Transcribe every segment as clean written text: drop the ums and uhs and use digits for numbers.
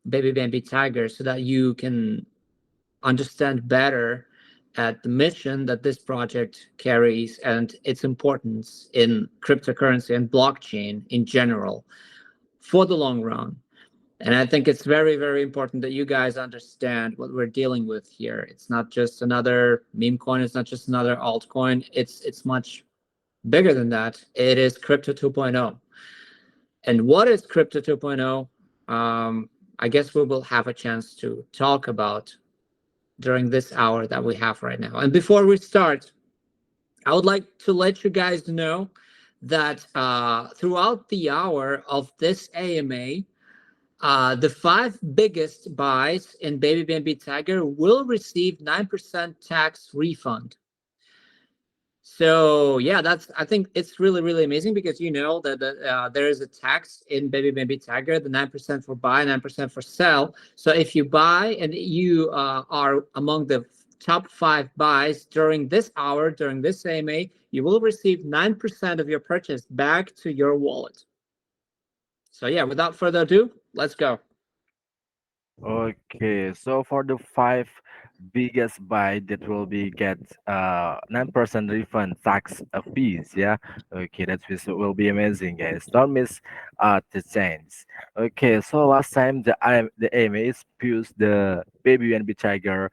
BabyBNBTiger so that you can understand better at the mission that this project carries and its importance in cryptocurrency and blockchain in general for the long run. And I think it's very, very important that you guys understand what we're dealing with here. It's not just another meme coin. It's not just another altcoin. It's much bigger than that. It is Crypto 2.0. And what is Crypto 2.0? I guess we will have a chance to talk about during this hour that we have right now. And before we start, I would like to let you guys know that throughout the hour of this AMA, the 5 biggest buys in BabyBNBTiger will receive 9% tax refund. So yeah, I think it's really, really amazing because you know that there is a tax in BabyBNBTiger, the 9% for buy, 9% for sell. So if you buy and you are among the top 5 buys during this hour, during this AMA, you will receive 9% of your purchase back to your wallet. So yeah, without further ado, let's go. Okay, so for the 5 biggest buy that will be get 9% refund tax fees, yeah. Okay, will be amazing, guys. Don't miss the chance. Okay, so last time the aim is push the Baby and Tiger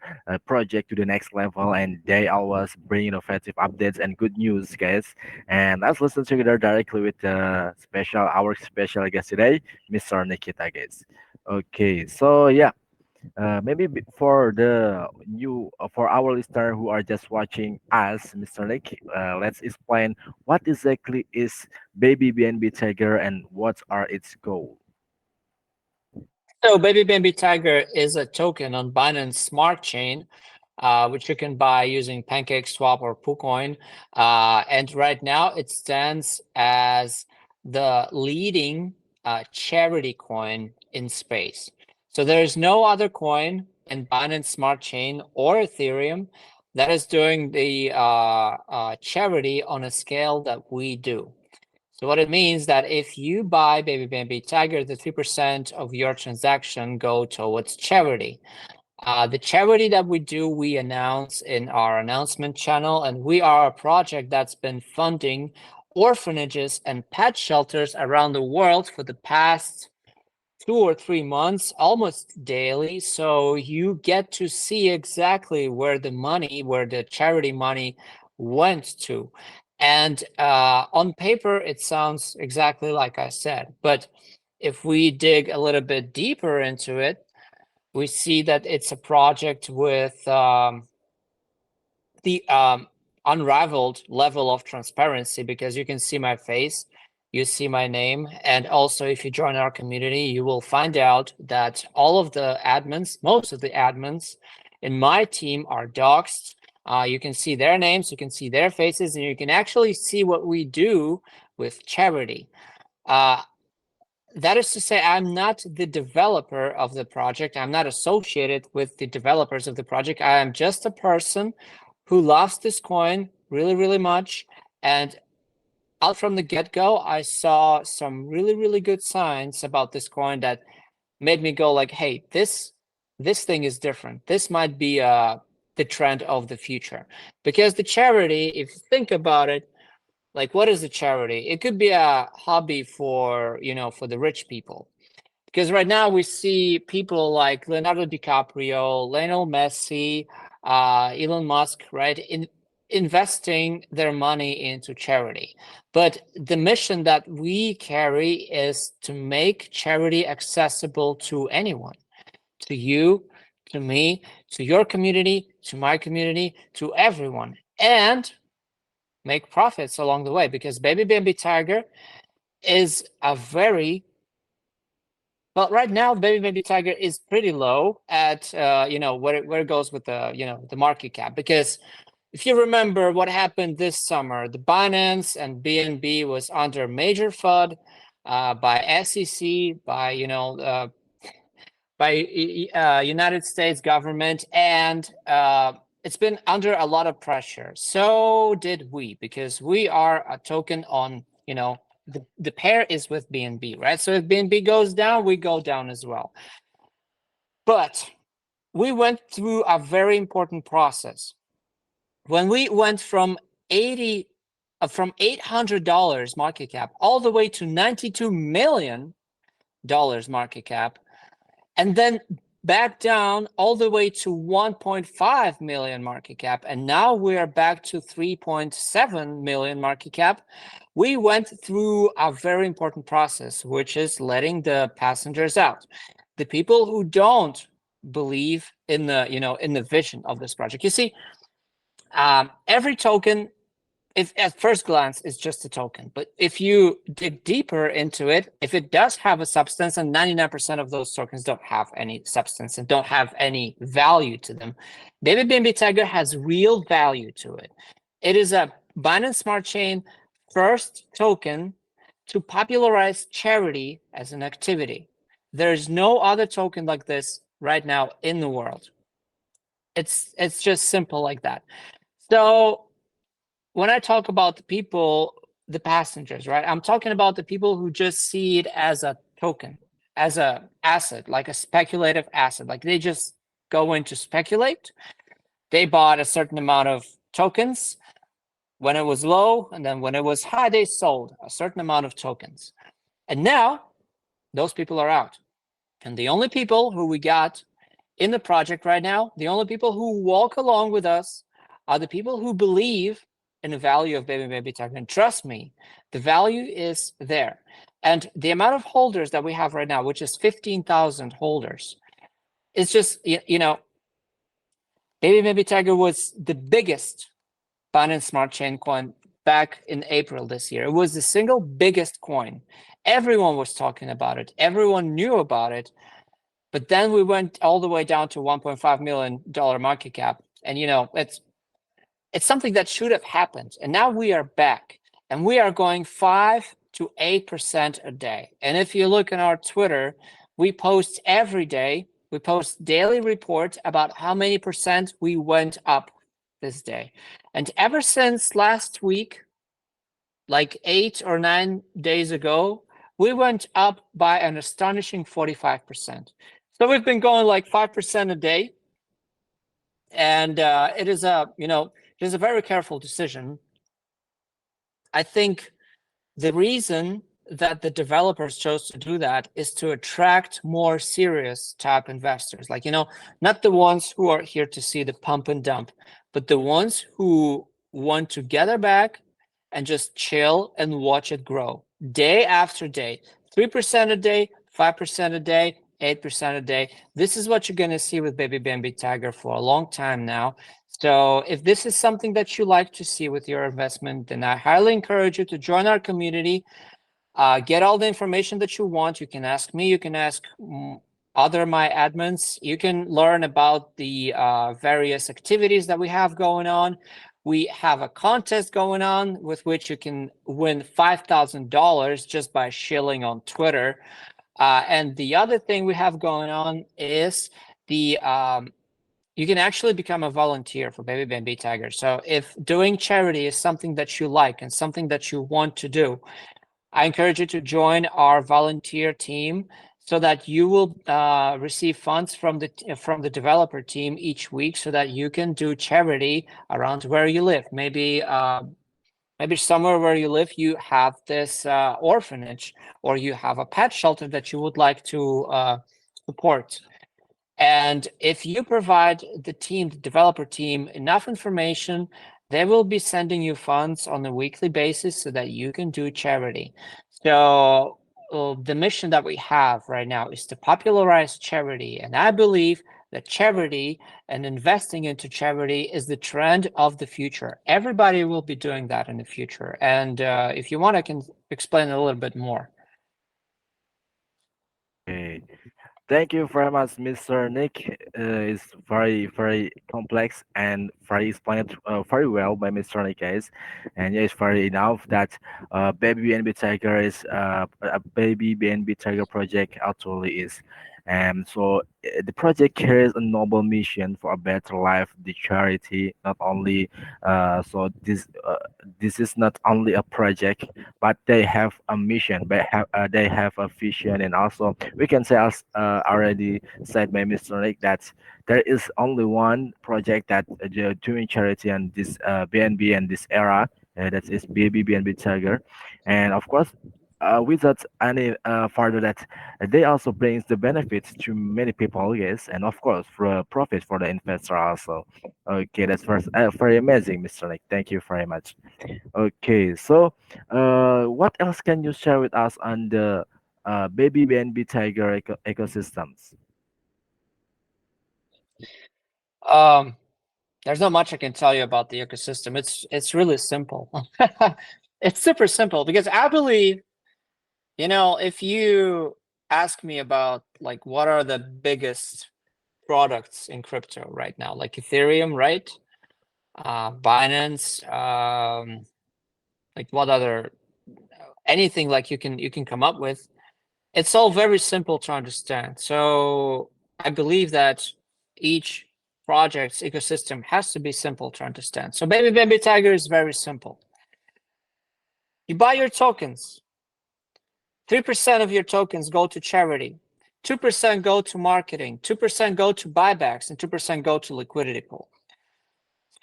project to the next level, and they always bring innovative updates and good news, guys. And let's listen together directly with our special guest today, Mr. Nikita, guys. Okay, so yeah, for the new for our listener who are just watching us, Mr. Nick, let's explain what exactly is Baby BNB Tiger and what are its goal. So BabyBNBTiger is a token on Binance Smart Chain, which you can buy using PancakeSwap or KuCoin. And right now it stands as the leading charity coin in space. So there is no other coin in Binance Smart Chain or Ethereum that is doing the charity on a scale that we do. So what it means that if you buy BabyBNBTiger, the 3% of your transaction go towards charity. The charity that we do, we announce in our announcement channel, and we are a project that's been funding orphanages and pet shelters around the world for the past 2 or 3 months, almost daily. So you get to see exactly where the charity money went to. And on paper, it sounds exactly like I said. But if we dig a little bit deeper into it, we see that it's a project with the unrivaled level of transparency, because you can see my face, you see my name, and also if you join our community, you will find out that all of the admins, most of the admins in my team are doxed. You can see their names, you can see their faces, and you can actually see what we do with charity. That is to say, I'm not the developer of the project. I'm not associated with the developers of the project. I am just a person who loves this coin really, really much. And out from the get-go, I saw some really, really good signs about this coin that made me go like, hey, this thing is different. This might be the trend of the future. Because the charity, if you think about it, like, what is a charity? It could be a hobby for, for the rich people. Because right now we see people like Leonardo DiCaprio, Lionel Messi, Elon Musk, right, investing their money into charity. But the mission that we carry is to make charity accessible to anyone, to you, to me, to your community, to my community, to everyone, and make profits along the way. Because BabyBNBTiger is a very well, right now, BabyBNBTiger is pretty low at where it goes with the market cap. Because if you remember what happened this summer, the Binance and BNB was under major FUD by SEC, by United States government, and it's been under a lot of pressure. So did we, because we are a token on the pair is with BNB, right? So if BNB goes down, we go down as well. But we went through a very important process. When we went from 80 from $800 market cap all the way to $92 million market cap, and then back down all the way to 1.5 million market cap, and now we are back to 3.7 million market cap. We went through a very important process, which is letting the passengers out, the people who don't believe in the in the vision of this project. You see, every token, if at first glance it's just a token, but if you dig deeper into it, if it does have a substance, and 99% of those tokens don't have any substance and don't have any value to them, BabyBNBTiger has real value to it. It is a Binance Smart Chain first token to popularize charity as an activity. There's no other token like this right now in the world. It's just simple like that. So when I talk about the people, the passengers, right, I'm talking about the people who just see it as a token, as a asset, like a speculative asset. Like they just go in to speculate. They bought a certain amount of tokens when it was low, and then when it was high, they sold a certain amount of tokens. And now those people are out. And the only people who we got in the project right now, the only people who walk along with us are the people who believe in the value of BabyBNBTiger. And trust me, the value is there. And the amount of holders that we have right now, which is 15,000 holders, it's just, BabyBNBTiger was the biggest Binance Smart Chain coin back in April this year. It was the single biggest coin. Everyone was talking about it. Everyone knew about it. But then we went all the way down to $1.5 million market cap. And, it's something that should have happened. And now we are back, and we are going 5 to 8% a day. And if you look on our Twitter, we post every day. We post daily report about how many percent we went up this day. And ever since last week, like 8 or 9 days ago, we went up by an astonishing 45%. So we've been going like 5% a day. And it is a very careful decision. I think the reason that the developers chose to do that is to attract more serious type investors, like, not the ones who are here to see the pump and dump, but the ones who want to gather back and just chill and watch it grow day after day, 3% a day, 5% a day, 8% a day. This is what you're going to see with BabyBNBTiger for a long time now. So if this is something that you like to see with your investment, then I highly encourage you to join our community. Get all the information that you want. You can ask me, you can ask other my admins. You can learn about the various activities that we have going on. We have a contest going on with which you can win $5,000 just by shilling on Twitter. And the other thing we have going on is the you can actually become a volunteer for BabyBNBTiger. So if doing charity is something that you like and something that you want to do, I encourage you to join our volunteer team so that you will receive funds from the developer team each week, so that you can do charity around where you live. Maybe somewhere where you live, you have this orphanage, or you have a pet shelter that you would like to support. And if you provide the developer team, enough information, they will be sending you funds on a weekly basis so that you can do charity. So the mission that we have right now is to popularize charity. And I believe that charity and investing into charity is the trend of the future. Everybody will be doing that in the future. And if you want, I can explain a little bit more. Okay. Thank you very much, Mr. Nick. It's very, very complex and very explained very well by Mr. Nick, guys. And yeah, it's very enough that Baby BNB Tiger is a Baby BNB Tiger project actually is. And so the project carries a noble mission for a better life, the charity. Not only so this is not only a project, but they have a mission, they have a vision, and also we can say, as already said by Mr. Nick, that there is only one project that they're doing charity and this BNB and this era, that is BabyBNBTiger, and of course. Without any further that they also brings the benefits to many people, yes, and of course for a profit for the investor also. Okay, that's first very amazing, Mr. Nick. Thank you very much. Okay, so what else can you share with us on the baby BNB tiger ecosystems? Um, there's not much I can tell you about the ecosystem. It's really simple. It's super simple because I believe, if you ask me about like what are the biggest products in crypto right now, like Ethereum, right? Binance, like what other anything like you can come up with. It's all very simple to understand. So I believe that each project's ecosystem has to be simple to understand. So BabyBNBTiger is very simple. You buy your tokens. 3% of your tokens go to charity. 2% go to marketing. 2% go to buybacks, and 2% go to liquidity pool.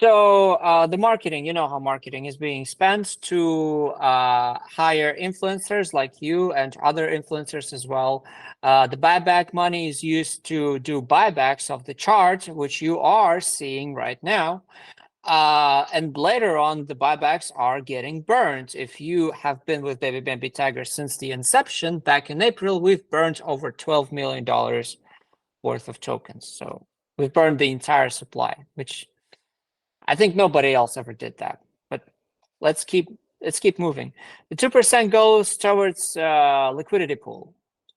So the marketing, you know how marketing is being spent to hire influencers like you and other influencers as well. The buyback money is used to do buybacks of the chart, which you are seeing right now. And later on, the buybacks are getting burned. If you have been with BabyBNBTiger since the inception, back in April, we've burned over $12 million worth of tokens. So we've burned the entire supply, which I think nobody else ever did that, but let's keep moving. The 2% goes towards liquidity pool,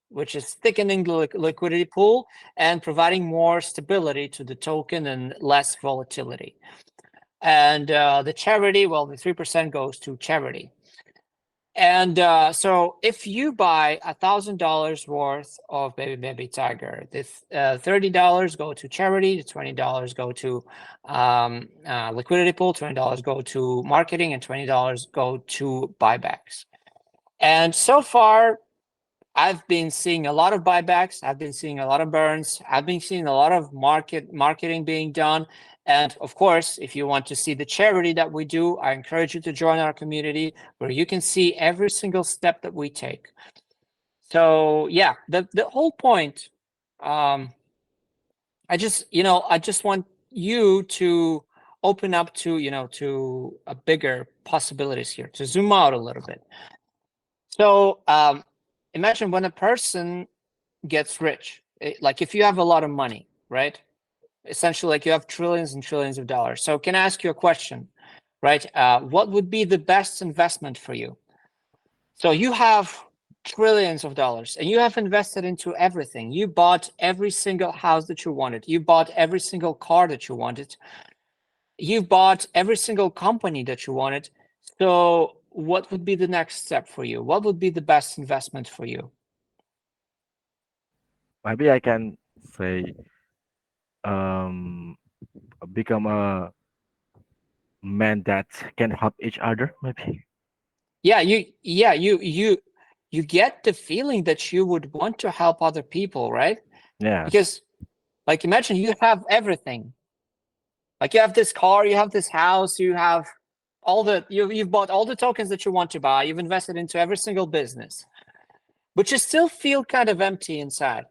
which is thickening the liquidity pool and providing more stability to the token and less volatility. And the charity, well, the 3% goes to charity. And so if you buy $1,000 worth of BabyBNBTiger, the $30 go to charity, the $20 go to liquidity pool, $20 go to marketing, and $20 go to buybacks. And so far, I've been seeing a lot of buybacks. I've been seeing a lot of burns. I've been seeing a lot of marketing being done. And of course, if you want to see the charity that we do, I encourage you to join our community where you can see every single step that we take. So yeah, the whole point, I just want you to open up to a bigger possibilities here, to zoom out a little bit. So imagine when a person gets rich, like if you have a lot of money, right? Essentially, like you have trillions and trillions of dollars. So can I ask you a question, right? What would be the best investment for you? So you have trillions of dollars and you have invested into everything. You bought every single house that you wanted. You bought every single car that you wanted. You bought every single company that you wanted. So what would be the next step for you? What would be the best investment for you? Maybe I can say um become a man that can help each other. Maybe. Yeah, you get the feeling that you would want to help other people, right? Yes. Because like imagine you have everything. Like you have this car, you have this house, you have you've bought all the tokens that you want to buy, you've invested into every single business, but you still feel kind of empty inside.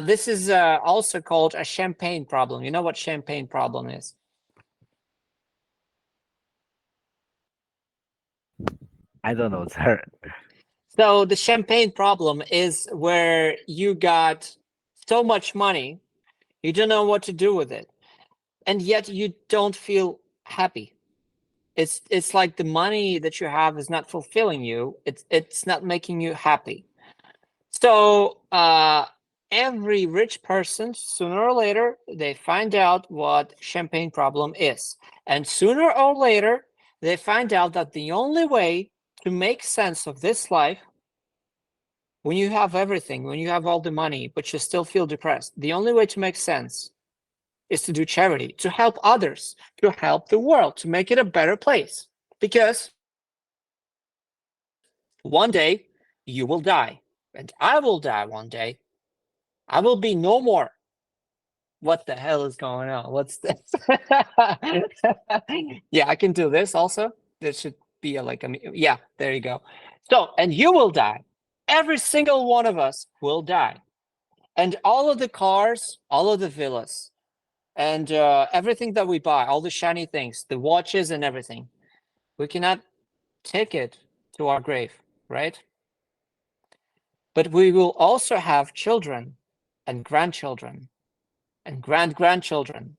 This is also called a champagne problem. You know what champagne problem is? I don't know, sir. So the champagne problem is where you got so much money, you don't know what to do with it, and yet you don't feel happy. It's like the money that you have is not fulfilling you. It's not making you happy. So every rich person, sooner or later, they find out what champagne problem is, and sooner or later, they find out that the only way to make sense of this life When you have everything, when you have all the money, but you still feel depressed, the only way to make sense is to do charity, to help others, to help the world, to make it a better place. Because one day you will die, and I will die one day. I will be no more. What the hell is going on? What's this? Yeah, I can do this also. There should be yeah, there you go. So, and you will die. Every single one of us will die. And all of the cars, all of the villas, and everything that we buy, all the shiny things, the watches and everything, we cannot take it to our grave, right? But we will also have children and grandchildren and grandchildren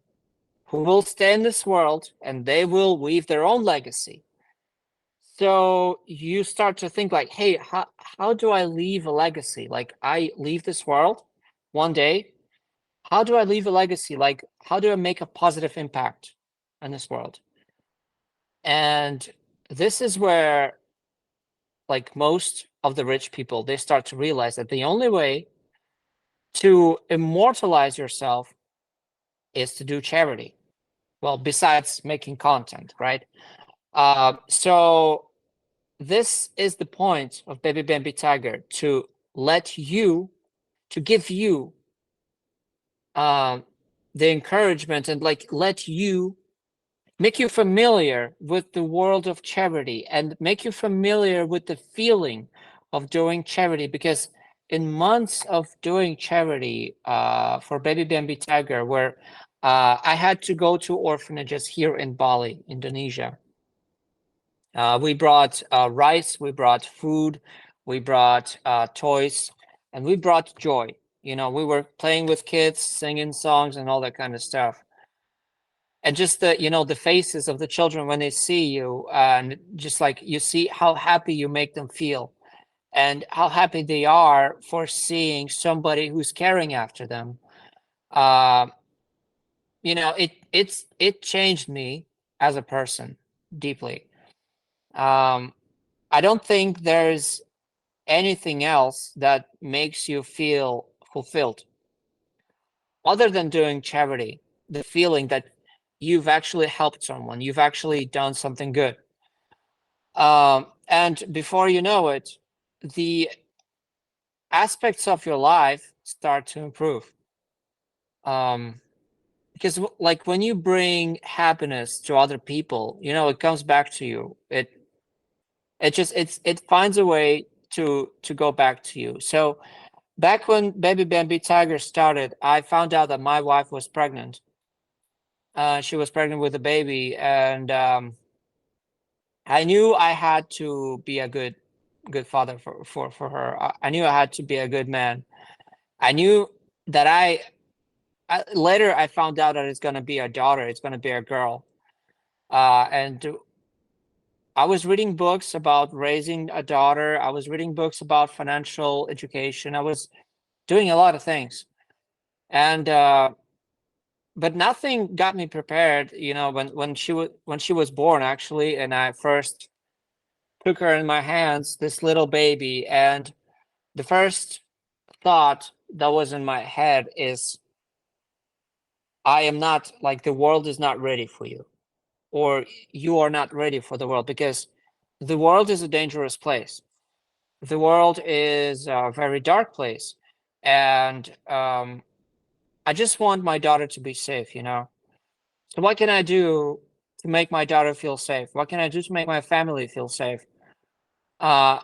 who will stay in this world, and they will weave their own legacy. So you start to think like, hey, how do I leave a legacy? Like, I leave this world one day. How do I leave a legacy? Like, how do I make a positive impact on this world? And this is where, like, most of the rich people, they start to realize that the only way to immortalize yourself is to do charity. Well, besides making content, right? So this is the point of BabyBNBTiger, to give you the encouragement, and like make you familiar with the world of charity, and make you familiar with the feeling of doing charity. Because in months of doing charity for BabyBNBTiger, where I had to go to orphanages here in Bali, Indonesia. We brought rice, we brought food, we brought toys, and we brought joy. You know, we were playing with kids, singing songs and all that kind of stuff. And just the faces of the children when they see you, and just like you see how happy you make them feel, and how happy they are for seeing somebody who's caring after them. Uh, it changed me as a person deeply. I don't think there's anything else that makes you feel fulfilled other than doing charity. The feeling that you've actually helped someone, you've actually done something good. And before you know it, the aspects of your life start to improve. Because like when you bring happiness to other people, it comes back to you. It finds a way to go back to you. So back when BabyBNBTiger started, I found out that my wife was pregnant. She was pregnant with a baby, and I knew I had to be a good father for her. I knew I had to be a good man. I knew that later I found out that it's going to be a daughter. It's going to be a girl. And I was reading books about raising a daughter. I was reading books about financial education. I was doing a lot of things. And but nothing got me prepared, when she was born, actually, and I first took her in my hands, this little baby, and the first thought that was in my head is, I am not, like, the world is not ready for you, or you are not ready for the world, because the world is a dangerous place. The world is a very dark place, and I just want my daughter to be safe, So what can I do to make my daughter feel safe? What can I do to make my family feel safe? I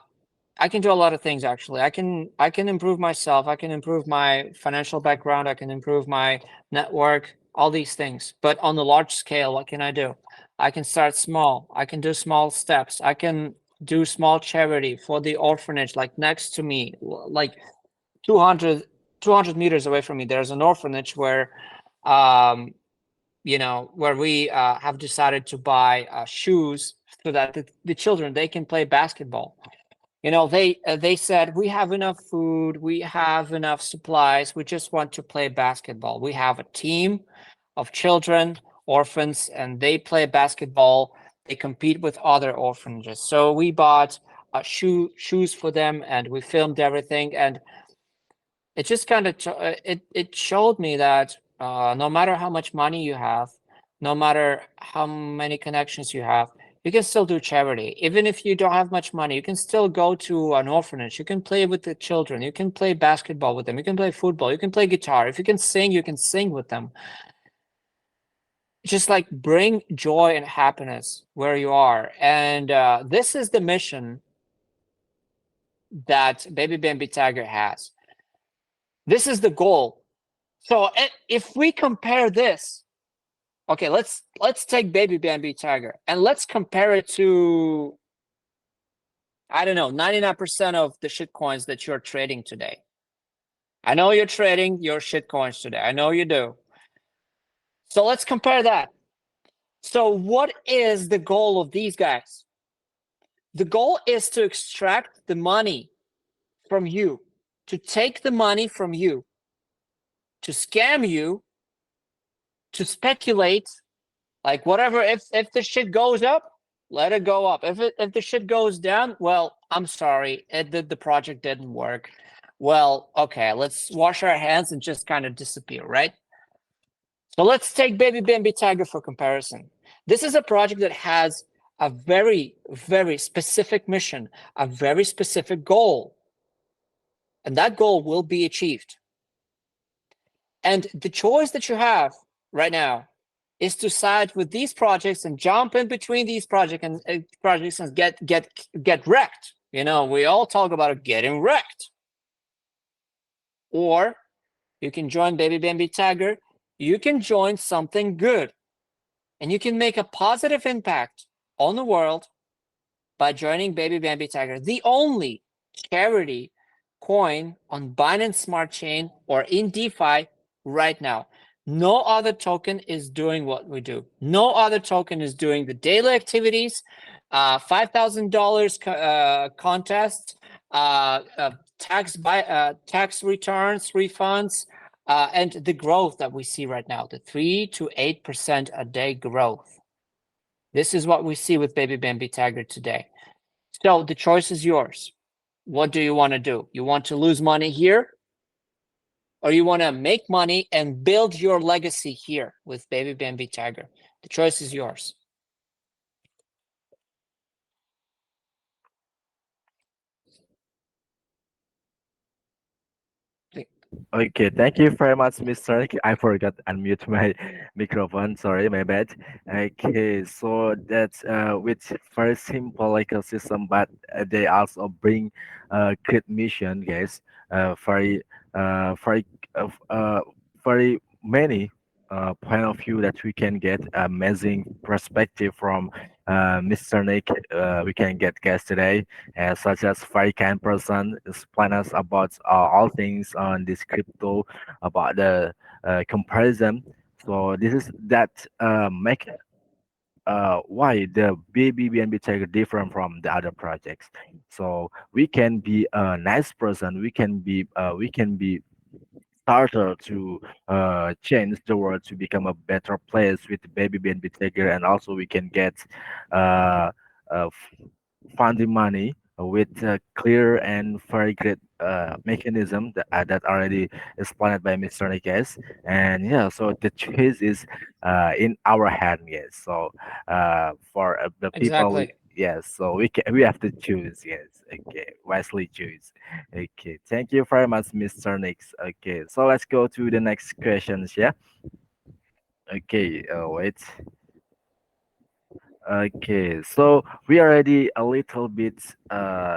can do a lot of things, actually. I can improve myself. I can improve my financial background. I can improve my network, all these things. But on the large scale, what can I do? I can start small. I can do small steps. I can do small charity for the orphanage, like next to me, like 200 meters away from me. There's an orphanage where where we have decided to buy shoes so that the children, they can play basketball. They said, we have enough food, we have enough supplies, we just want to play basketball. We have a team of children, orphans, and they play basketball. They compete with other orphanages. So we bought shoes for them, and we filmed everything, and it just kind of it showed me that no matter how much money you have, no matter how many connections you have, you can still do charity. Even if you don't have much money, you can still go to an orphanage. You can play with the children. You can play basketball with them. You can play football. You can play guitar. If you can sing with them. Just like bring joy and happiness where you are. And this is the mission that BabyBNBTiger has. This is the goal. So if we compare this, okay, let's take BabyBNBTiger and let's compare it to, I don't know, 99% of the shit coins that you're trading today. I know you're trading your shit coins today. I know you do. So let's compare that. So what is the goal of these guys? The goal is to extract the money from you, to take the money from you, to scam you, to speculate, like whatever. If the shit goes up, let it go up. If the shit goes down, well, I'm sorry, the project didn't work. Well, okay, let's wash our hands and just kind of disappear, right? So let's take BabyBNBTiger for comparison. This is a project that has a very, very specific mission, a very specific goal, and that goal will be achieved. And the choice that you have right now is to side with these projects and jump in between these projects and get wrecked. You know, we all talk about getting wrecked. Or you can join BabyBNBTiger. You can join something good, and you can make a positive impact on the world by joining BabyBNBTiger, the only charity coin on Binance Smart Chain or in DeFi right now. No other token is doing what we do. No other token is doing the daily activities, $5,000 contest, tax returns, refunds, and the growth that we see right now, the 3 to 8% a day growth. This is what we see with BabyBNBTiger today. So the choice is yours. What do you want to do? You want to lose money here? Or you want to make money and build your legacy here with BabyBNBTiger? The choice is yours. Okay, thank you very much, Mr. Nick. I forgot to unmute my microphone. Sorry, my bad. Okay, so that's with very simple ecosystem, but they also bring great mission, guys. Very, very, very many point of view that we can get amazing perspective from Mr. Nick. We can get guests today, such as very kind person, explain us about all things on this crypto, about the comparison. So this is that make why the BabyBNB Tiger different from the other projects. So we can be a nice person. We can be starter to change the world to become a better place with BabyBNB Tiger, and also we can get uh, uh, funding money with a clear and very great mechanism that already explained by Mr. Nikes. And yeah, so the choice is in our hand, yes. So for the people, Exactly. yes, so we have to choose, yes. Okay, wisely choose. Okay, thank you very much, Mr. Nix. Okay, so let's go to the next questions, yeah. Okay, wait. Okay, so we already a little bit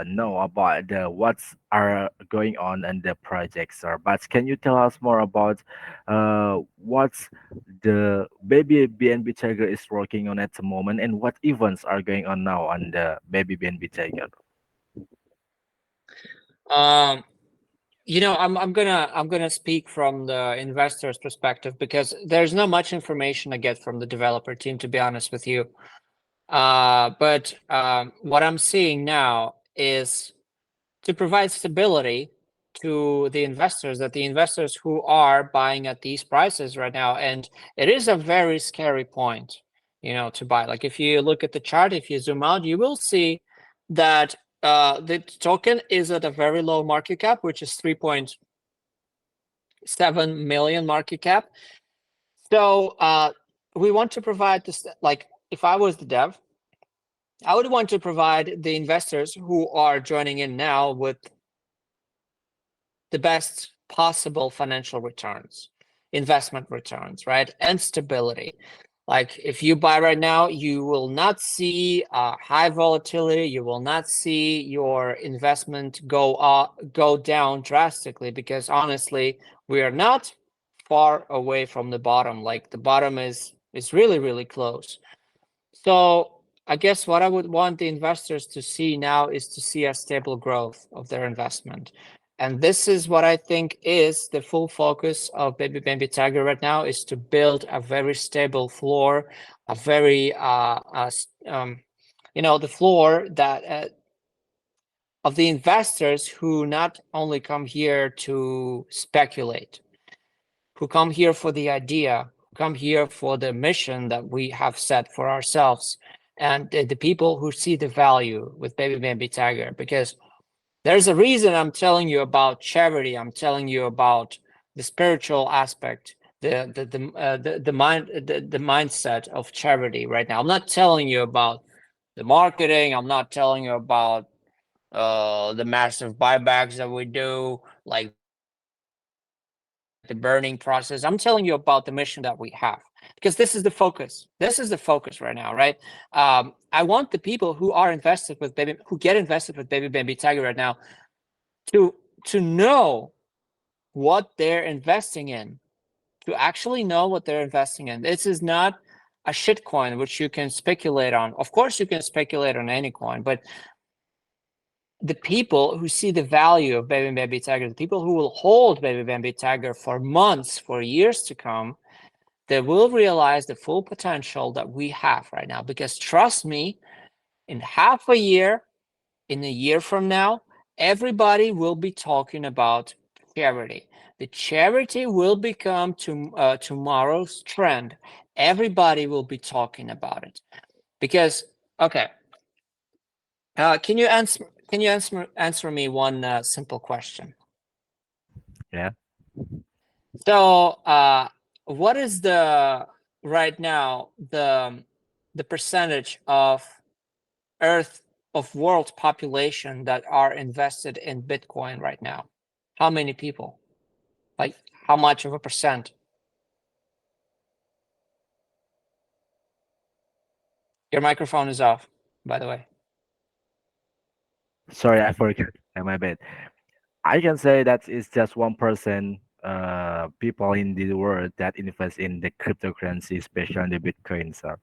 know about the what's are going on in the projects, sir. But can you tell us more about what's the Baby BNB Tiger is working on at the moment, and what events are going on now on the Baby BNB Tiger? Um, you know, I'm gonna speak from the investor's perspective because there's not much information I get from the developer team, to be honest with you. But what I'm seeing now is to provide stability to the investors, that the investors who are buying at these prices right now, and it is a very scary point, you know, to buy. Like if you look at the chart, if you zoom out, you will see that The token is at a very low market cap, which is 3.7 million market cap. So we want to provide this, like if I was the dev, I would want to provide the investors who are joining in now with the best possible financial returns, investment returns, right? And stability. Like if you buy right now, you will not see high volatility. You will not see your investment go down drastically, because honestly, we are not far away from the bottom. Like the bottom is really, really close. So I guess what I would want the investors to see now is to see a stable growth of their investment. And this is what I think is the full focus of BabyBNBTiger right now, is to build a very stable floor, a very, the floor that of the investors who not only come here to speculate, who come here for the idea, come here for the mission that we have set for ourselves, and the people who see the value with BabyBNBTiger. Because there's a reason I'm telling you about charity. I'm telling you about the spiritual aspect, the mindset of charity right now. I'm not telling you about the marketing. I'm not telling you about the massive buybacks that we do, like the burning process. I'm telling you about the mission that we have, because this is the focus. This is the focus right now, right? I want the people who are invested with who get invested with BabyBNBTiger right now to know what they're investing in, to actually know what they're investing in. This is not a shit coin which you can speculate on. Of course, you can speculate on any coin, but the people who see the value of BabyBNBTiger, the people who will hold BabyBNBTiger for months, for years to come, they will realize the full potential that we have right now. Because trust me, in half a year, in a year from now, everybody will be talking about charity. The charity will become tomorrow's trend. Everybody will be talking about it. Because, okay, can you answer me one simple question? Yeah. So, what is right now the percentage of world population that are invested in Bitcoin right now? How many people? Like, how much of a percent? Your microphone is off, by the way. Sorry, I forgot. My bad. I can say that it's just 1% people in the world that invest in the cryptocurrency, especially in the Bitcoin, sir.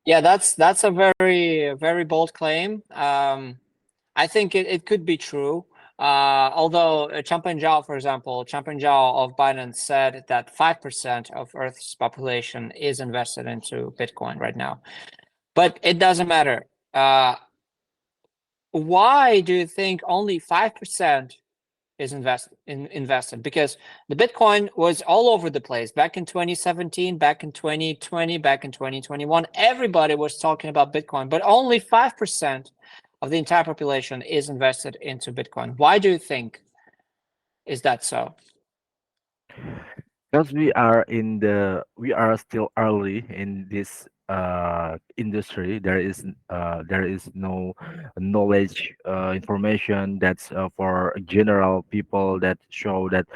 Yeah, that's a very bold claim. I think it could be true. Although Changpeng Zhao, for example, Changpeng Zhao of Binance said that 5% of Earth's population is invested into Bitcoin right now. But it doesn't matter. Why do you think only 5% is invested? Because the Bitcoin was all over the place back in 2017, back in 2020, back in 2021. Everybody was talking about Bitcoin, but only 5% of the entire population is invested into Bitcoin. Why do you think is that so? Because we are still early in this industry. There is no knowledge information that's for general people that show that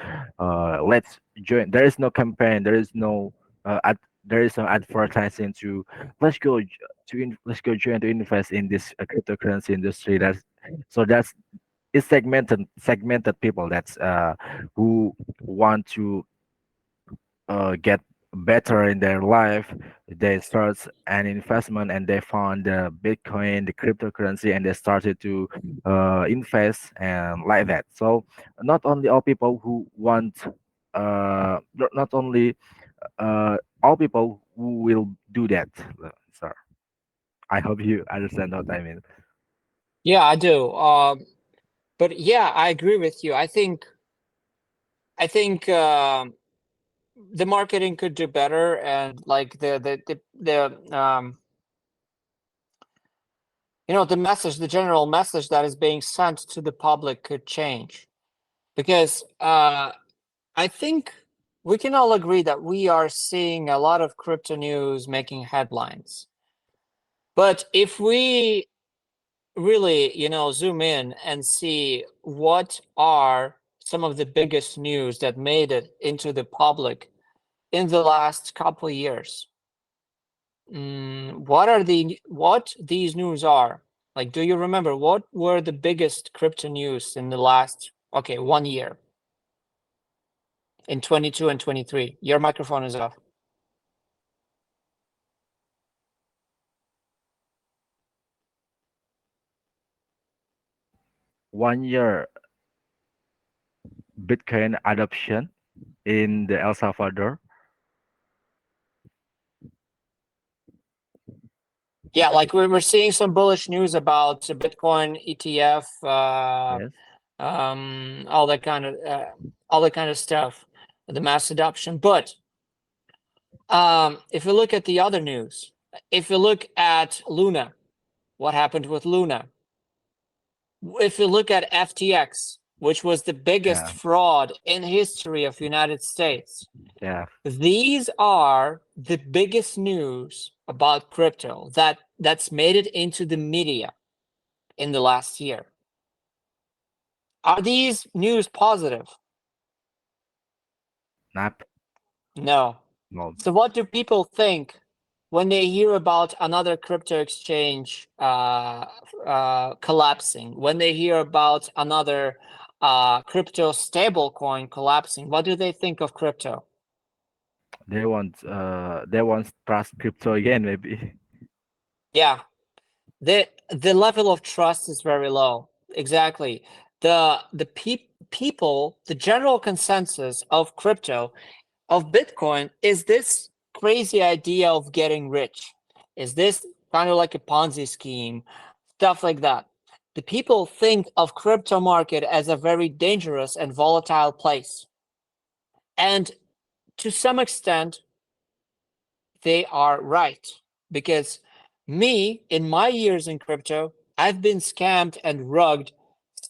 let's join. There is no campaign. There is no advertising to let's go join to invest in this cryptocurrency industry. That's it's segmented people that's who want to get better in their life. They start an investment and they found the Bitcoin, the cryptocurrency, and they started to invest and like that. So not only all people who want not only all people who will do that, sir. I hope you understand what I mean. Yeah, I do. But yeah, I agree with you. I think the marketing could do better, and like the the message, the general message that is being sent to the public could change. Because I think we can all agree that we are seeing a lot of crypto news making headlines. But if we really, zoom in and see what are some of the biggest news that made it into the public in the last couple of years, what these news are? Like, do you remember what were the biggest crypto news in the last, 1 year in 22 and 23? Your microphone is off. One year Bitcoin adoption in the El Salvador. Yeah, like we're seeing some bullish news about the Bitcoin ETF, Yes. all that kind of stuff, the mass adoption. But if you look at the other news, if you look at Luna, what happened with Luna? If you look at FTX, which was the biggest Yeah. fraud in history of United States, Yeah. these are the biggest news about crypto that's made it into the media in the last year. Are these news positive? Not. No. No. So what do people think when they hear about another crypto exchange collapsing? When they hear about another crypto stablecoin collapsing, what do they think of crypto? They want trust crypto again, maybe. Yeah, the level of trust is very low. Exactly. People, the general consensus of crypto, of Bitcoin, is this crazy idea of getting rich. Is this kind of like a Ponzi scheme, stuff like that. The people think of crypto market as a very dangerous and volatile place. And to some extent, they are right. Because me, in my years in crypto, I've been scammed and rugged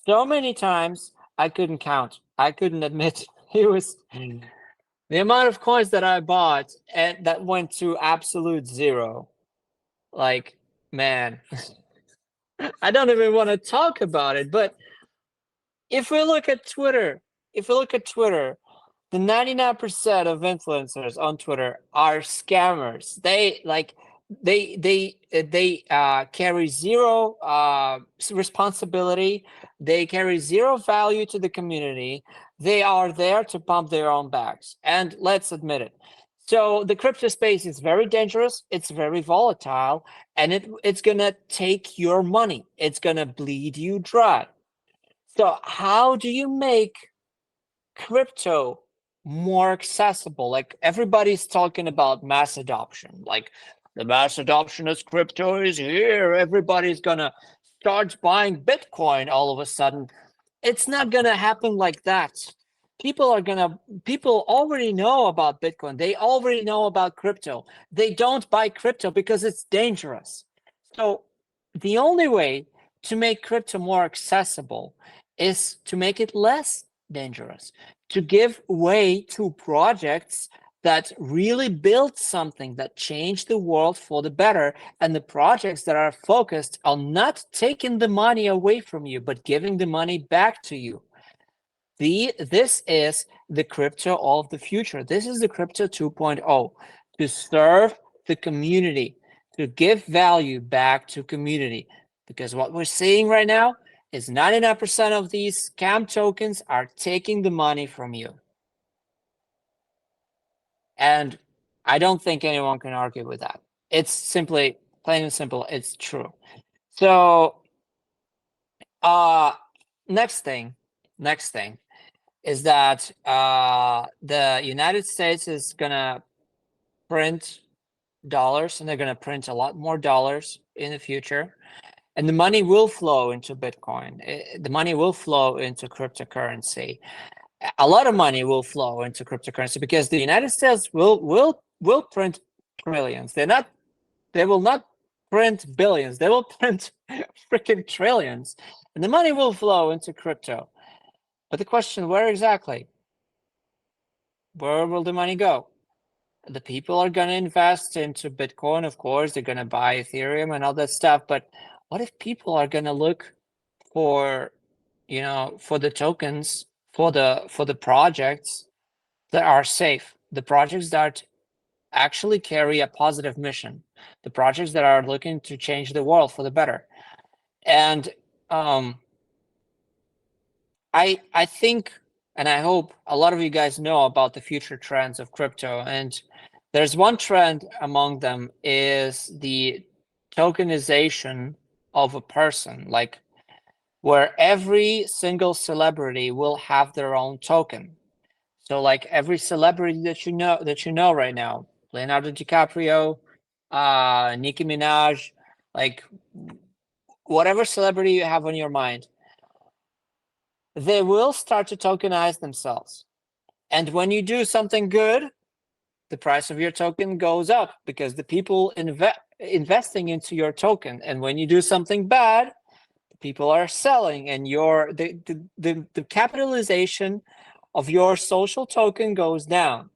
so many times I couldn't count. I couldn't admit it was the amount of coins that I bought and that went to absolute zero. Like, man, I don't even want to talk about it. But if we look at Twitter, the 99% of influencers on Twitter are scammers. They carry zero responsibility. They carry zero value to the community. They are there to pump their own bags. And let's admit it. So the crypto space is very dangerous. It's very volatile, and it's gonna take your money. It's gonna bleed you dry. So how do you make crypto more accessible? Like, everybody's talking about mass adoption. Like, the mass adoption of crypto is here. Everybody's gonna start buying Bitcoin all of a sudden. It's not gonna happen like that. People already know about Bitcoin. They already know about crypto. They don't buy crypto because it's dangerous. So the only way to make crypto more accessible is to make it less dangerous, to give way to projects that really build something that change the world for the better, and the projects that are focused on not taking the money away from you, but giving the money back to you. This is the crypto of the future. This is the crypto 2.0, to serve the community, to give value back to community. Because what we're seeing right now is 99% of these scam tokens are taking the money from you. And I don't think anyone can argue with that. It's simply, plain and simple, it's true. So next thing is that the United States is gonna print dollars, and they're gonna print a lot more dollars in the future, and the money will flow into Bitcoin. The money will flow into cryptocurrency. A lot of money will flow into cryptocurrency because the United States will print trillions. They will not print billions. They will print freaking trillions, and the money will flow into crypto. But the question, where exactly? Where will the money go? The people are going to invest into Bitcoin, of course. They're going to buy Ethereum and all that stuff. But what if people are going to look for, for the tokens, for the projects that are safe, the projects that actually carry a positive mission, the projects that are looking to change the world for the better? And I think, and I hope a lot of you guys know about the future trends of crypto. And there's one trend among them is the tokenization of a person, like where every single celebrity will have their own token. So like every celebrity that you know right now, Leonardo DiCaprio, Nicki Minaj, like whatever celebrity you have on your mind, they will start to tokenize themselves. And when you do something good, the price of your token goes up because the people investing into your token. And when you do something bad, the people are selling, and the capitalization of your social token goes down.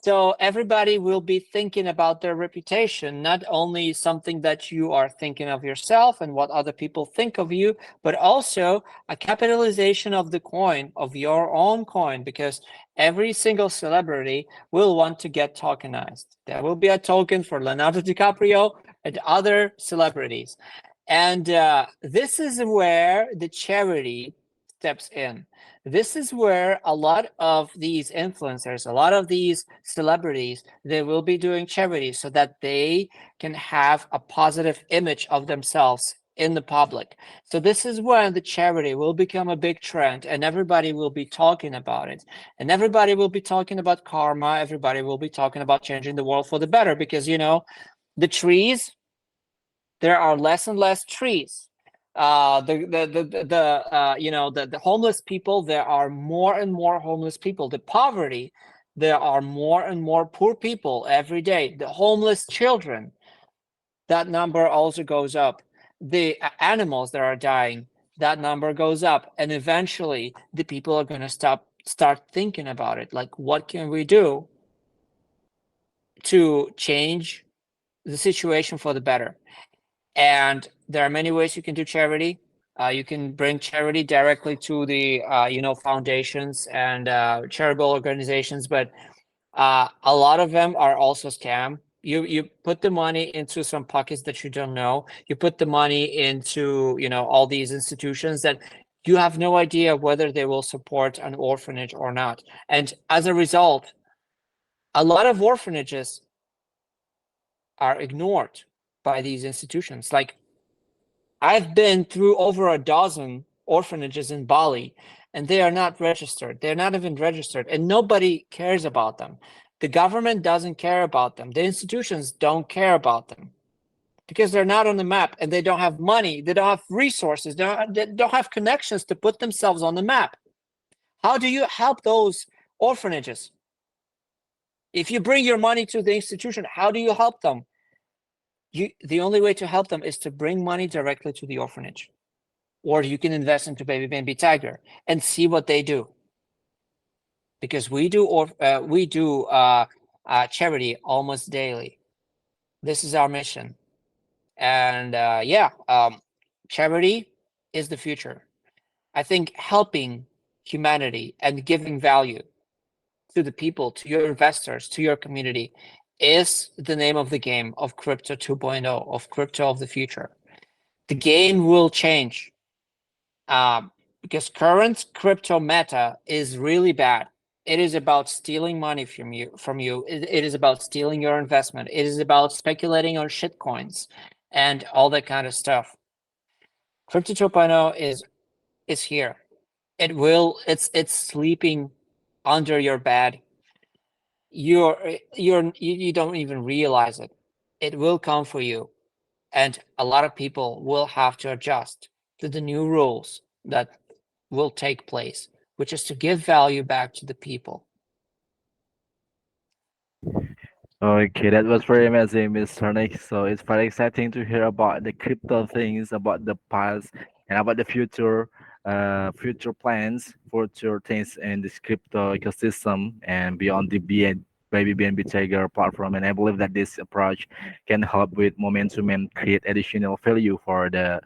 So everybody will be thinking about their reputation, not only something that you are thinking of yourself and what other people think of you, but also a capitalization of the coin, of your own coin, because every single celebrity will want to get tokenized. There will be a token for Leonardo DiCaprio and other celebrities. And this is where the charity steps in. This is where a lot of these influencers, a lot of these celebrities, they will be doing charity so that they can have a positive image of themselves in the public. So this is when the charity will become a big trend, and everybody will be talking about it. And everybody will be talking about karma. Everybody will be talking about changing the world for the better, because, the trees, there are less and less trees. The homeless people, there are more and more homeless people. The poverty, there are more and more poor people every day. The homeless children, that number also goes up. The animals that are dying, that number goes up. And eventually the people are going to start thinking about it, like, what can we do to change the situation for the better? And there are many ways you can do charity. You can bring charity directly to the foundations and charitable organizations, but a lot of them are also scam. You put the money into some pockets that you don't know. You put the money into all these institutions that you have no idea whether they will support an orphanage or not. And as a result, a lot of orphanages are ignored by these institutions. Like, I've been through over a dozen orphanages in Bali, and they are not registered. They're not even registered, and nobody cares about them. The government doesn't care about them. The institutions don't care about them because they're not on the map, and they don't have money. They don't have resources. They don't have connections to put themselves on the map. How do you help those orphanages? If you bring your money to the institution, how do you help them? The only way to help them is to bring money directly to the orphanage. Or you can invest into BabyBNBTiger and see what they do. Because we do charity almost daily. This is our mission. And charity is the future. I think helping humanity and giving value to the people, to your investors, to your community is the name of the game of Crypto 2.0, of crypto of the future. The game will change. Because current crypto meta is really bad. It is about stealing money from you. It is about stealing your investment. It is about speculating on shit coins and all that kind of stuff. Crypto 2.0 is here. It's sleeping under your bed. You don't even realize it. It will come for you. And a lot of people will have to adjust to the new rules that will take place, which is to give value back to the people. Okay, that was very amazing, Mr. Nick. So it's very exciting to hear about the crypto things, about the past, and about the future plans, future things in this crypto ecosystem and beyond the Baby BNB Tiger platform. And I believe that this approach can help with momentum and create additional value for the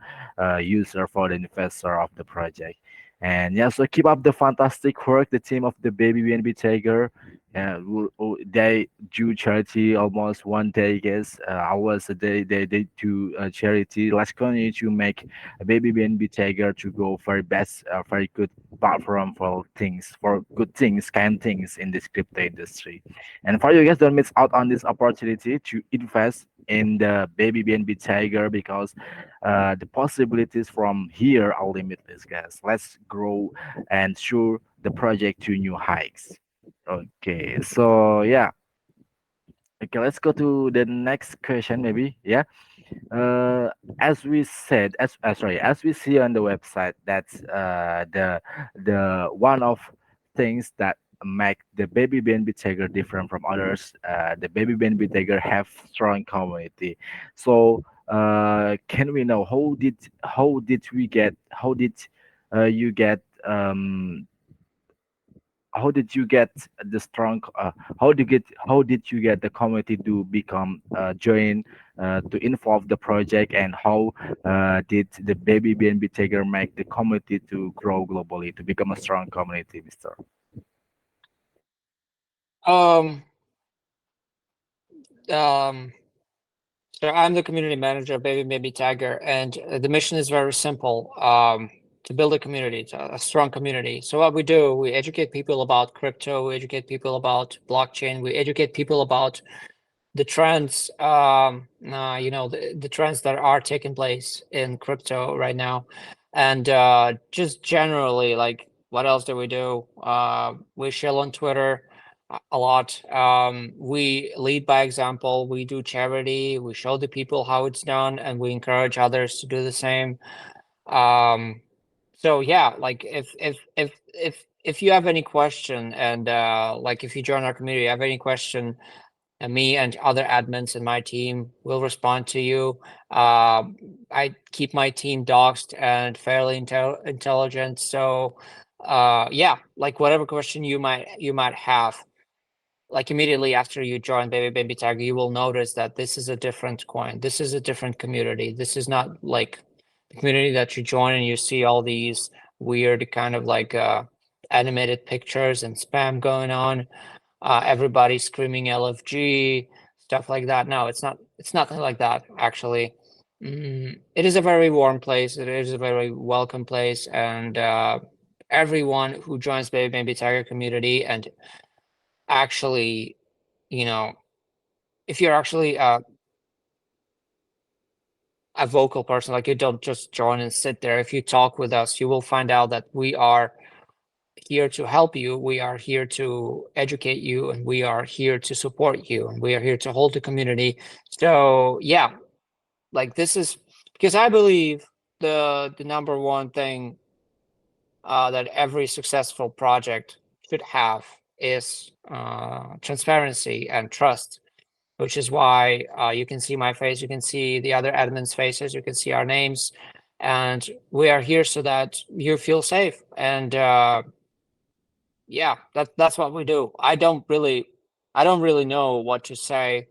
user, for the investor of the project. And yeah, so keep up the fantastic work, the team of the Baby BNB Tiger. They do charity almost one day, I guess, hours a day. They do charity. Let's continue to make a Baby BNB Tiger to go for best, very good platform for things, for good things, kind things in this crypto industry. And for you guys, don't miss out on this opportunity to invest in the Baby BNB Tiger because the possibilities from here are limitless, guys. Let's grow and show the project to new heights. Okay, so yeah, okay, let's go to the next question, maybe. Yeah, uh, as we said, as we see on the website, that's the one of things that make the Baby BNB Tiger different from others. The Baby BNB Tiger have strong community. So, can we know how did you get how did you get the strong how did you get the community to become join to involve the project, and how did the Baby BNB Tiger make the community to grow globally to become a strong community, Mr. Um, um, so I'm the community manager of BabyBNBTiger, and the mission is very simple. To build a community, a strong community. So what we do, we educate people about crypto, we educate people about blockchain, we educate people about the trends, the trends that are taking place in crypto right now. And just generally, like, what else do we do? We share on Twitter a lot. We lead by example. We do charity. We show the people how it's done, and we encourage others to do the same. Um, so yeah, like if you have any question, and like if you join our community, you have any question, and me and other admins in my team will respond to you. I keep my team doxed and fairly intelligent. So, yeah, like whatever question you might have, like immediately after you join Baby Tiger, you will notice that this is a different coin. This is a different community. This is not like the community that you join and you see all these weird kind of like animated pictures and spam going on, everybody screaming LFG, stuff like that. No, it's nothing like that, actually. It is a very warm place. It is a very welcome place. And everyone who joins Baby Tiger community, and actually, you know, if you're actually a vocal person, like you don't just join and sit there. If you talk with us, you will find out that we are here to help you. We are here to educate you, and we are here to support you, and we are here to hold the community. So yeah, like this is because I believe the number one thing that every successful project should have is transparency and trust, which is why you can see my face, you can see the other admins' faces, you can see our names, and we are here so that you feel safe. And yeah, that's what we do. I don't really know what to say.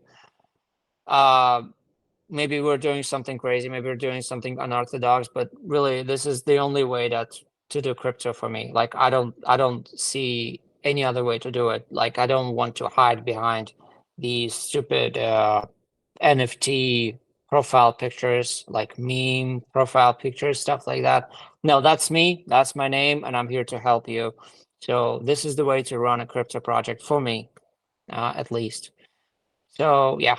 Uh, maybe we're doing something crazy, maybe we're doing something unorthodox, but really this is the only way that to do crypto for me. Like I don't see any other way to do it. Like I don't want to hide behind these stupid NFT profile pictures, like meme profile pictures, stuff like that. No, that's me, that's my name, and I'm here to help you. So this is the way to run a crypto project for me, at least. So yeah.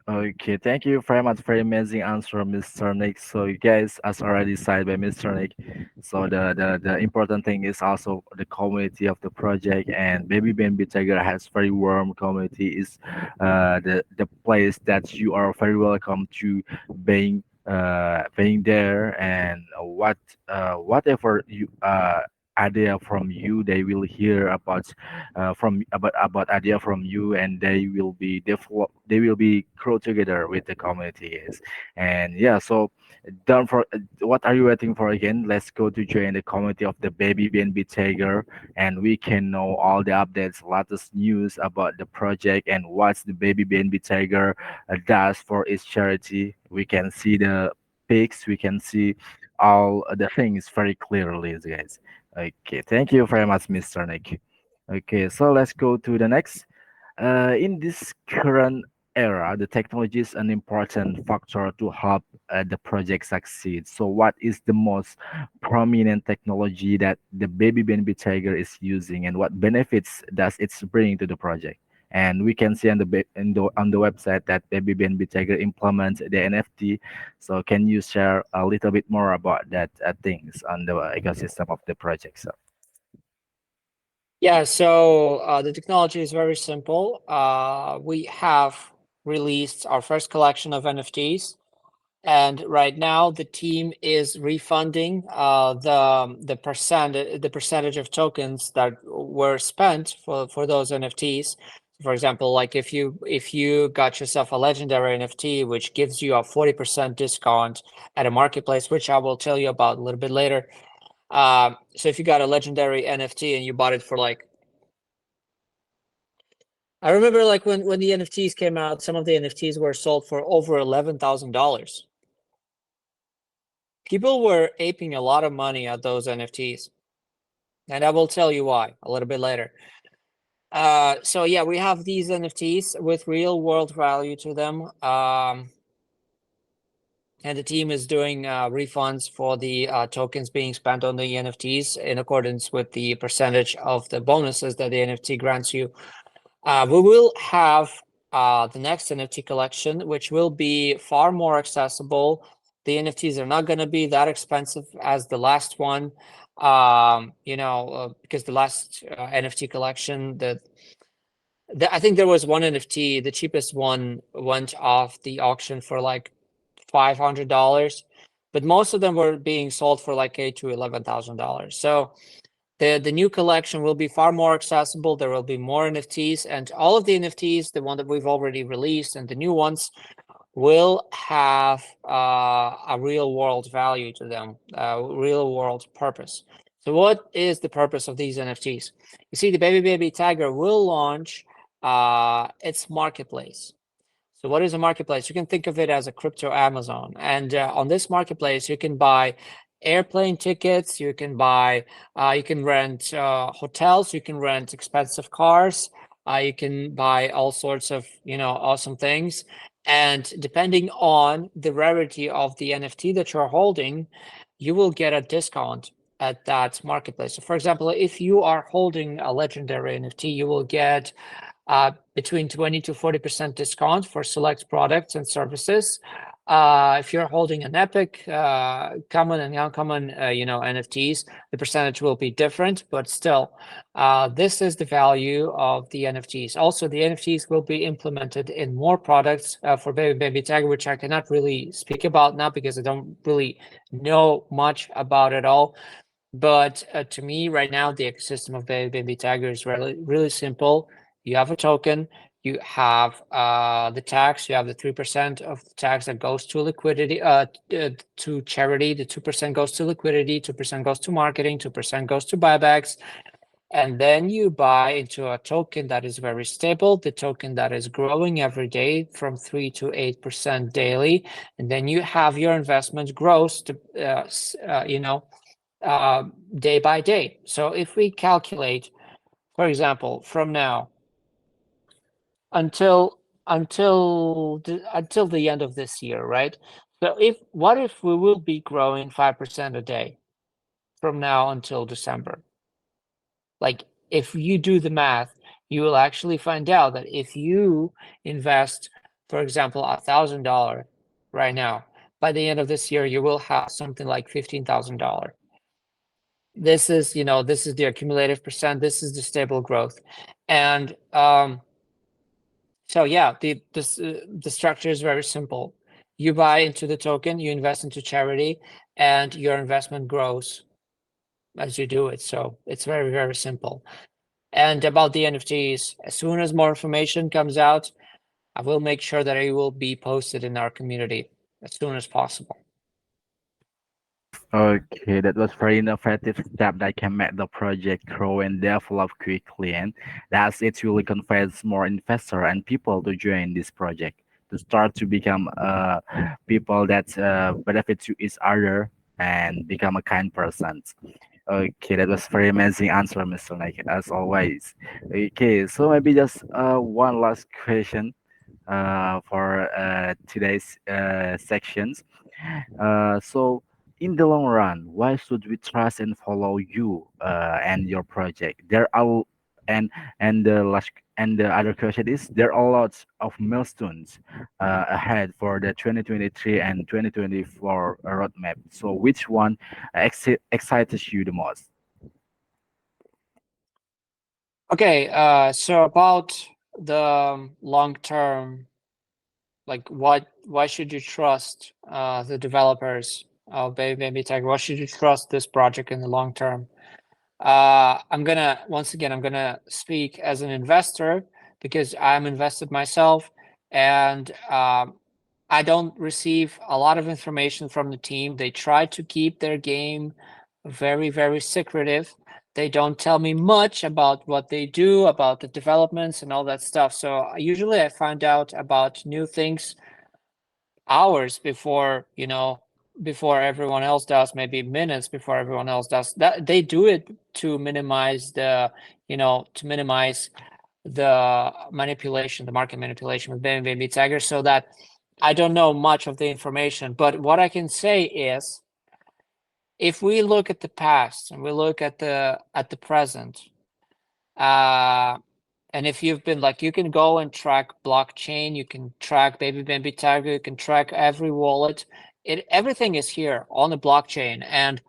Okay, thank you very much for your amazing answer, Mr. Nick. So you guys, as already said by Mr. Nick, so the important thing is also the community of the project, and Baby BNB Tiger has very warm community. Is the place that you are very welcome to being there, and whatever you idea from you. They will hear about from about idea from you, and they will be develop. They will be grow together with the community. Yes, and yeah. So, done for what are you waiting for again? Let's go to join the community of the Baby BNB Tiger, and we can know all the updates, latest news about the project and what's the Baby BNB Tiger does for its charity. We can see the pics. We can see all the things very clearly, guys. Okay, thank you very much, Mr. Nick. Okay, so let's go to the next. In this current era, the technology is an important factor to help the project succeed. So, what is the most prominent technology that the Baby BNB Tiger is using, and what benefits does it bring to the project? And we can see on the on the website that Baby BNB Tiger implements the NFT. So, can you share a little bit more about that things on the ecosystem of the project? So, Yeah, so the technology is very simple. We have released our first collection of NFTs, and right now the team is refunding the percentage of tokens that were spent for those NFTs. For example, like if you got yourself a legendary NFT, which gives you a 40% discount at a marketplace, which I will tell you about a little bit later. So if you got a legendary NFT and you bought it for like, I remember like when the NFTs came out, some of the NFTs were sold for over $11,000. People were aping a lot of money at those NFTs, and I will tell you why a little bit later. So yeah, we have these NFTs with real world value to them. And the team is doing refunds for the tokens being spent on the NFTs in accordance with the percentage of the bonuses that the NFT grants you. We will have the next NFT collection, which will be far more accessible. The NFTs are not going to be that expensive as the last one, because the last NFT collection, I think there was one NFT, the cheapest one went off the auction for like $500, but most of them were being sold for like $8,000 to $11,000. So the new collection will be far more accessible. There will be more NFTs, and all of the NFTs, the one that we've already released and the new ones, will have a real world value to them, real world purpose. So what is the purpose of these NFTs? You see, the BabyBNBTiger will launch its marketplace. So what is a marketplace? You can think of it as a crypto Amazon. And on this marketplace, you can buy airplane tickets, you can rent hotels, you can rent expensive cars, you can buy all sorts of, awesome things. And depending on the rarity of the NFT that you're holding, you will get a discount at that marketplace. So for example, if you are holding a legendary NFT, you will get between 20 to 40% discount for select products and services. If you're holding an Epic, common and uncommon, NFTs, the percentage will be different, but still, this is the value of the NFTs. Also, the NFTs will be implemented in more products for BabyBNBTiger, which I cannot really speak about now because I don't really know much about it all. But to me, right now, the ecosystem of BabyBNBTiger is really, really simple. You have a token, you have the tax, you have the 3% of the tax that goes to liquidity, to charity, the 2% goes to liquidity, 2% goes to marketing, 2% goes to buybacks. And then you buy into a token that is very stable, the token that is growing every day from 3 to 8% daily. And then you have your investment grows to, day by day. So if we calculate, for example, from now until until the end of this year, right? So what if we will be growing 5% a day from now until December? Like if you do the math, you will actually find out that if you invest, for example, $1,000 right now, by the end of this year, you will have something like $15,000. This is, this is the accumulative percent. This is the stable growth. And so yeah, the structure is very simple. You buy into the token, you invest into charity, and your investment grows as you do it. So it's very, very simple. And about the NFTs, as soon as more information comes out, I will make sure that it will be posted in our community as soon as possible. Okay, that was very innovative step that can make the project grow and develop quickly, and that's it really convinces more investor and people to join this project to start to become people that benefit to each other and become a kind person. Okay, that was very amazing answer, Mr. Nike, as always. Okay, so maybe just one last question for today's sections. So, in the long run, why should we trust and follow you and your project? There are and the last and the other question is there are lots of milestones ahead for the 2023 and 2024 roadmap. So, which one excites you the most? Okay, so about the long term, like why should you trust the developers of BabyBNBTiger? Why should you trust this project in the long term? Once again, I'm gonna speak as an investor because I'm invested myself, and I don't receive a lot of information from the team. They try to keep their game very, very secretive. They don't tell me much about what they do, about the developments and all that stuff. So usually I find out about new things hours before, before everyone else does, maybe minutes before everyone else does. That they do it to minimize to minimize the manipulation, the market manipulation with BabyBNBTiger, so that I don't know much of the information. But what I can say is, if we look at the past and we look at the present, and if you've been like, you can go and track blockchain, you can track BabyBNBTiger, you can track every wallet. Everything is here on the blockchain. And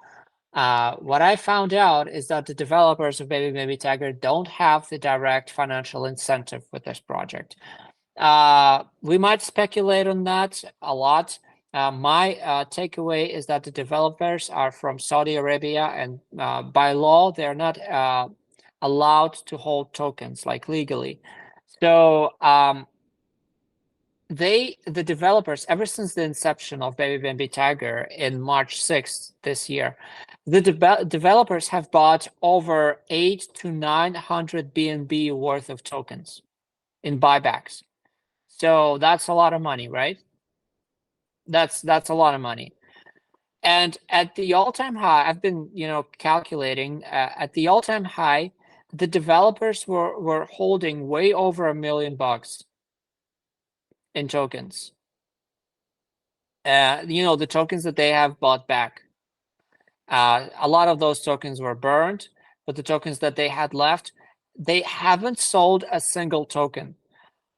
what I found out is that the developers of BabyBNBTiger don't have the direct financial incentive with this project. We might speculate on that a lot. My takeaway is that the developers are from Saudi Arabia, and by law, they're not allowed to hold tokens, like legally. So the developers, ever since the inception of BabyBNBTiger in March 6th this year, the developers have bought over 800 to 900 BNB worth of tokens in buybacks. So that's a lot of money, right? That's a lot of money. And at the all-time high, I've been, calculating, at the all-time high, the developers were holding way over $1 million in tokens. The tokens that they have bought back. A lot of those tokens were burned, but the tokens that they had left, they haven't sold a single token.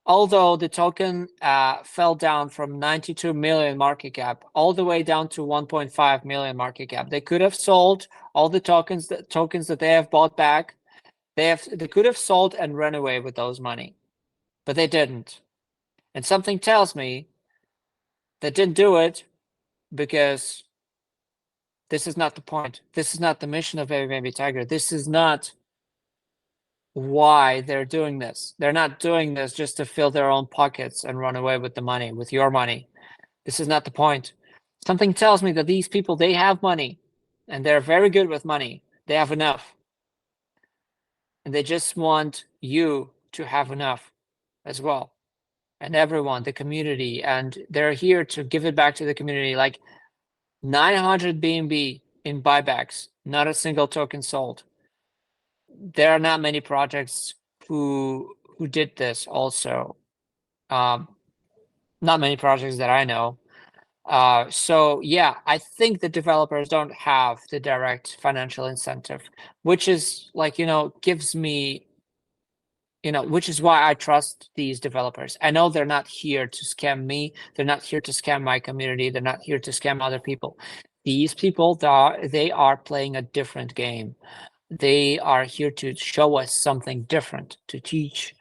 Although the token fell down from 92 million market cap all the way down to 1.5 million market cap. They could have sold all the tokens that they have bought back. They could have sold and run away with those money, but they didn't. And something tells me they didn't do it because this is not the point. This is not the mission of BabyBNBTiger. This is not why they're doing this. They're not doing this just to fill their own pockets and run away with the money, with your money. This is not the point. Something tells me that these people, they have money, and they're very good with money. They have enough. And they just want you to have enough as well. And everyone, the community, and they're here to give it back to the community. Like 900 BNB in buybacks, not a single token sold. There are not many projects who did this also. Not many projects that I know. So yeah, I think the developers don't have the direct financial incentive, which is like, gives me, which is why I trust these developers. I know they're not here to scam me. They're not here to scam my community. They're not here to scam other people. These people, they are playing a different game. They are here to show us something different, to teach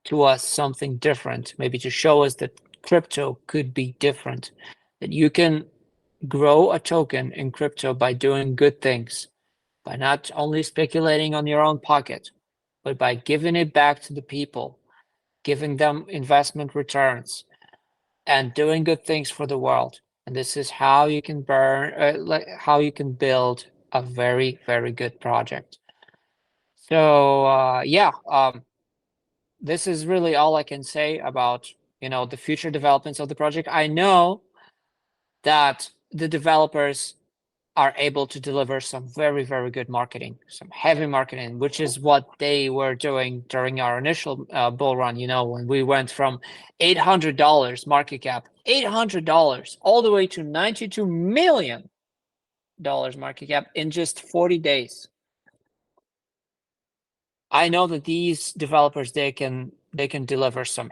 to us something different, maybe to show us that crypto could be different, that you can grow a token in crypto by doing good things. by not only speculating on your own pocket, but by giving it back to the people, giving them investment returns, and doing good things for the world. And this is how you can how you can build a very, very good project. So yeah, this is really all I can say about the future developments of the project. I know that the developers are able to deliver some very, very good marketing, some heavy marketing, which is what they were doing during our initial bull run. When we went from $800 market cap, $800 all the way to $92 million market cap in just 40 days. I know that these developers, they can deliver some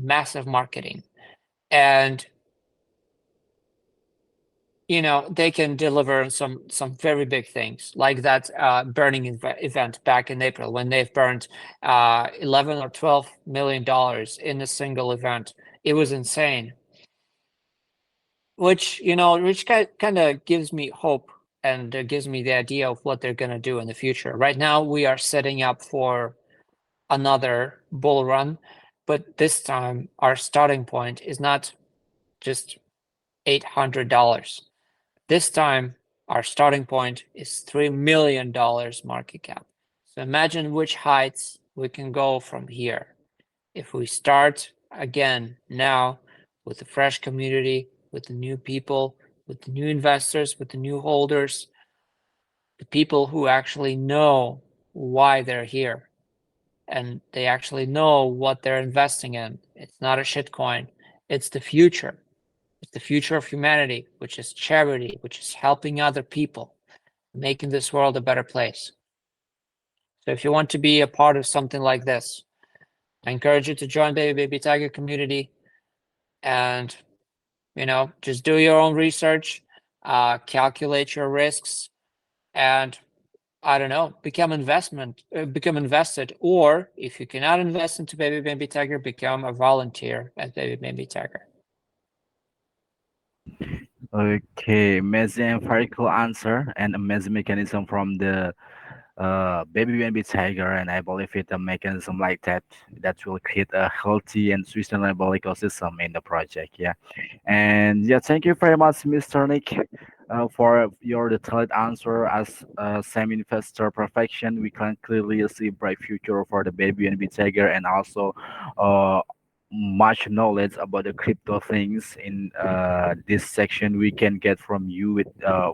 massive marketing, and they can deliver some very big things, like that burning event back in April, when they've burned 11 or $12 million in a single event. It was insane, which kind of gives me hope, and gives me the idea of what they're going to do in the future. Right now, we are setting up for another bull run, but this time our starting point is not just $800. This time, our starting point is $3 million market cap. So imagine which heights we can go from here. If we start again now with a fresh community, with the new people, with the new investors, with the new holders, the people who actually know why they're here, and they actually know what they're investing in. It's not a shitcoin. It's the future. It's the future of humanity, which is charity, which is helping other people, making this world a better place. So if you want to be a part of something like this, I encourage you to join BabyBNBTiger community, and just do your own research, calculate your risks, and I don't know, become invested, or if you cannot invest into BabyBNBTiger, become a volunteer at BabyBNBTiger. Okay, amazing and very cool answer and amazing mechanism from the baby tiger, and I believe it a mechanism like that will create a healthy and sustainable ecosystem in the project. Yeah, and yeah, thank you very much, Mr. Nick, for your detailed answer. As same investor perfection, we can clearly see bright future for the baby and tiger, and also uh, much knowledge about the crypto things in this section we can get from you with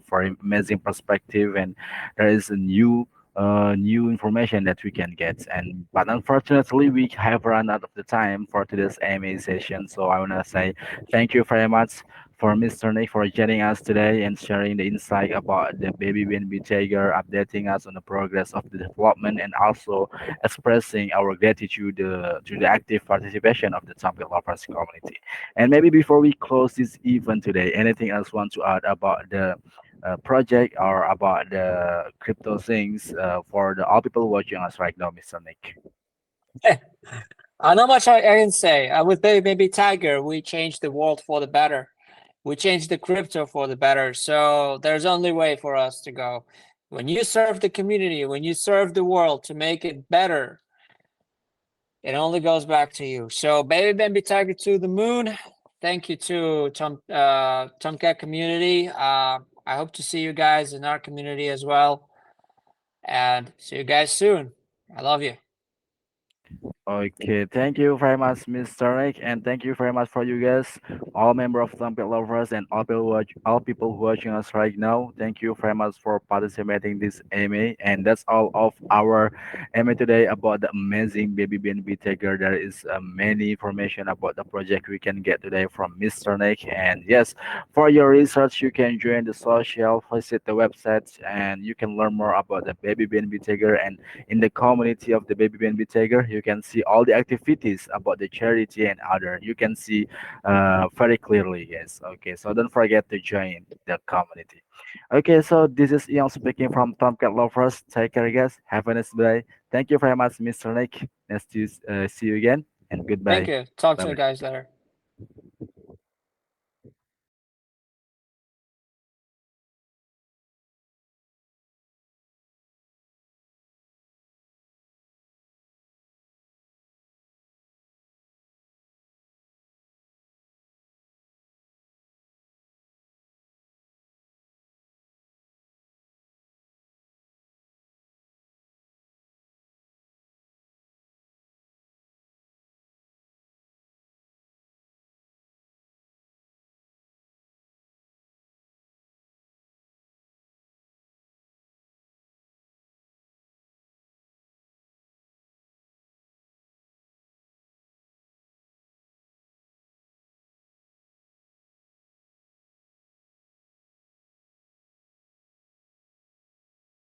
for amazing perspective, and there is a new information that we can get. And but unfortunately we have run out of the time for today's AMA session, so I want to say thank you very much for Mr. Nick for joining us today and sharing the insight about the baby BNB Tiger, updating us on the progress of the development, and also expressing our gratitude to the active participation of the Champion Lovers community. And maybe before we close this event today, anything else want to add about the project or about the crypto things for the all people watching us right now, Mr. Nick? Not much I can say. With BabyBNBTiger, we changed the world for the better. We changed the crypto for the better. So there's only way for us to go. When you serve the community, when you serve the world to make it better, it only goes back to you. So BabyBNBTiger to the moon. Thank you to Tomcat community. I hope to see you guys in our community as well. And see you guys soon. I love you. Okay, thank you very much, Mr. Nick, and thank you very much for you guys, all member of Trumpet Lovers and all people who watching us right now. Thank you very much for participating this AMA, and that's all of our AMA today about the amazing baby BNB Tiger. There is many information about the project we can get today from Mr. Nick, and yes, for your research, you can join the social, visit the website, and you can learn more about the baby BNB Tiger. And in the community of the baby BNB Tiger, you can see all the activities about the charity and other. You can see very clearly, yes. Okay, so don't forget to join the community. Okay, so this is Ian speaking from Tomcat Lovers. Take care, guys. Have a nice day. Thank you very much, Mr. Nick. Nice to see you again, and Thank goodbye. you. Talk Bye to you bye. guys later.